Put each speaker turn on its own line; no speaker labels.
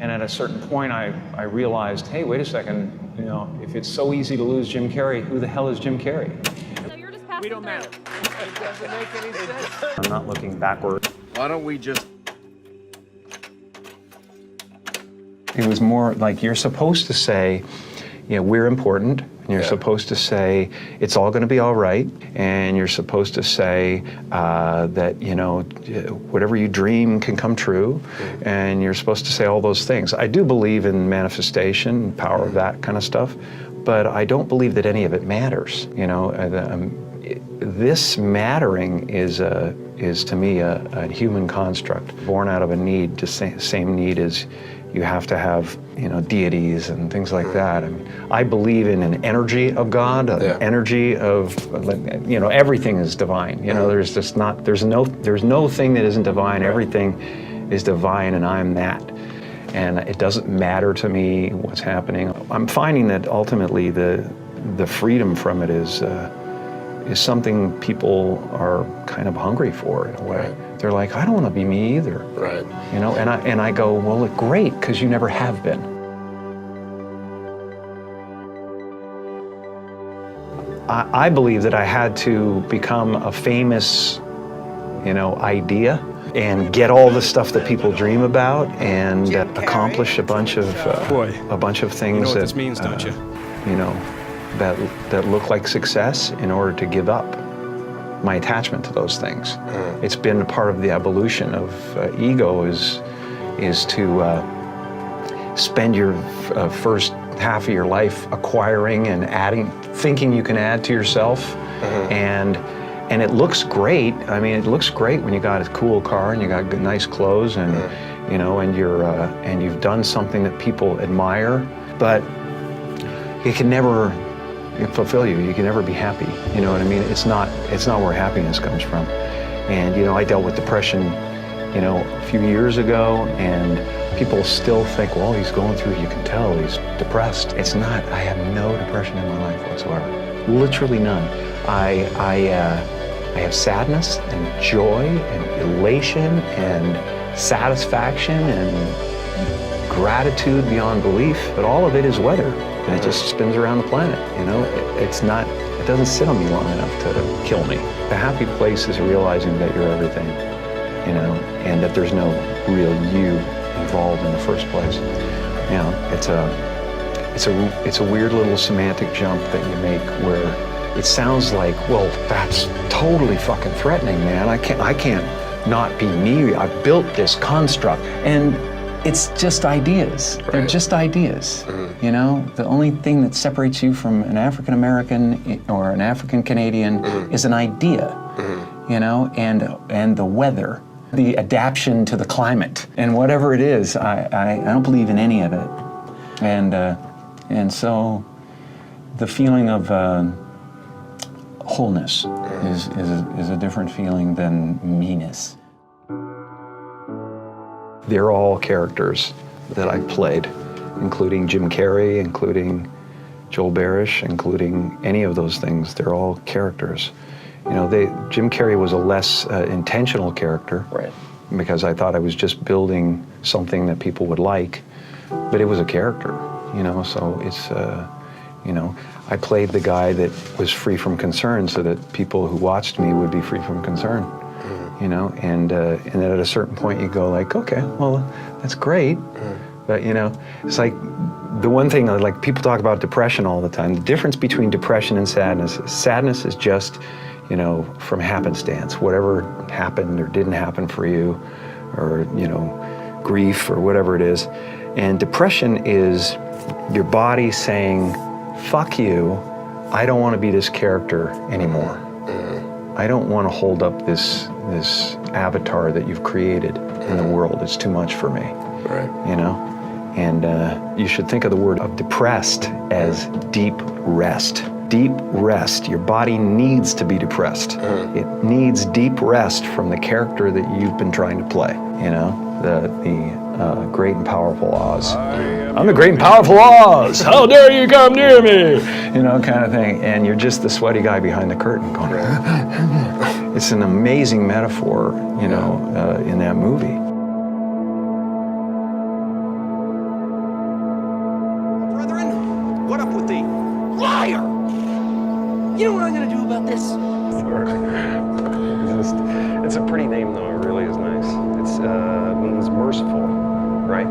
And at a certain point, I realized, hey, wait a second, you know, if it's so easy to lose Jim Carrey, who the hell is Jim Carrey?
So you're just passing
We don't matter. It doesn't make any sense.
I'm not looking backward.
Why don't we just...
It was more like you're supposed to say, you know, we're important, and you're supposed to say it's all going to be all right, and you're supposed to say that, you know, whatever you dream can come true, and you're supposed to say all those things. I do believe in manifestation, power of that kind of stuff, but I don't believe that any of it matters. You know, this mattering is to me a human construct, born out of a need, the same need as you have to have, you know, deities and things like that. I mean, I believe in an energy of God, an energy of, you know, everything is divine. You know, there's no thing that isn't divine. Everything is divine, and I'm that. And it doesn't matter to me what's happening. I'm finding that ultimately the freedom from it is something people are kind of hungry for in a way. Right. They're like, I don't want to be me either. Right. You know, and I go, well, great, because you never have been. I believe that I had to become a famous, you know, idea and get all the stuff that people dream about and accomplish a bunch of things.
You know what this means, don't you?
You know, that look like success in order to give up my attachment to those things. It's been a part of the evolution of ego is to spend your first half of your life acquiring and adding, thinking you can add to yourself, and it looks great. I mean, it looks great when you got a cool car and you got good, nice clothes, and you know, and you've done something that people admire, but it can never fulfill you. You can never be happy. You know what I mean? It's not where happiness comes from. And you know, I dealt with depression, you know, a few years ago, and people still think, well, he's going through, you can tell he's depressed. It's not. I have no depression in my life whatsoever. Literally none. I have sadness and joy and elation and satisfaction and gratitude beyond belief, but all of it is weather. And it just spins around the planet, you know? It doesn't sit on me long enough to kill me. The happy place is realizing that you're everything, you know, and that there's no real you involved in the first place. You know, it's a weird little semantic jump that you make where it sounds like, well, that's totally fucking threatening, man. I can't not be me. I've built this construct. And it's just ideas. Right. They're just ideas. You know, the only thing that separates you from an African American or an African Canadian is an idea. You know, and the weather, the adaptation to the climate, and whatever it is, I don't believe in any of it. And so the feeling of wholeness is a different feeling than meanness. They're all characters that I played, including Jim Carrey, including Joel Barish, including any of those things. They're all characters. You know, Jim Carrey was a less intentional character, right? Because I thought I was just building something that people would like, but it was a character, you know. So it's, you know, I played the guy that was free from concern so that people who watched me would be free from concern. You know, and then at a certain point you go like, okay, well, that's great, but you know, it's like the one thing, like people talk about depression all the time. The difference between depression and sadness is just, you know, from happenstance, whatever happened or didn't happen for you, or you know, grief or whatever it is. And depression is your body saying, fuck you, I don't want to be this character anymore. I don't want to hold up this avatar that you've created in the world. It's too much for me. Right. You know? And you should think of the word of depressed as deep rest. Deep rest. Your body needs to be depressed. It needs deep rest from the character that you've been trying to play. You know? The great and powerful Oz. I'm the great and powerful Oz. How dare you come near me? You know, kind of thing. And you're just the sweaty guy behind the curtain going, it's an amazing metaphor, you know, in that movie.
Liar! You know what I'm gonna do about this?
It's a pretty name, though. It really is nice. It means merciful, right?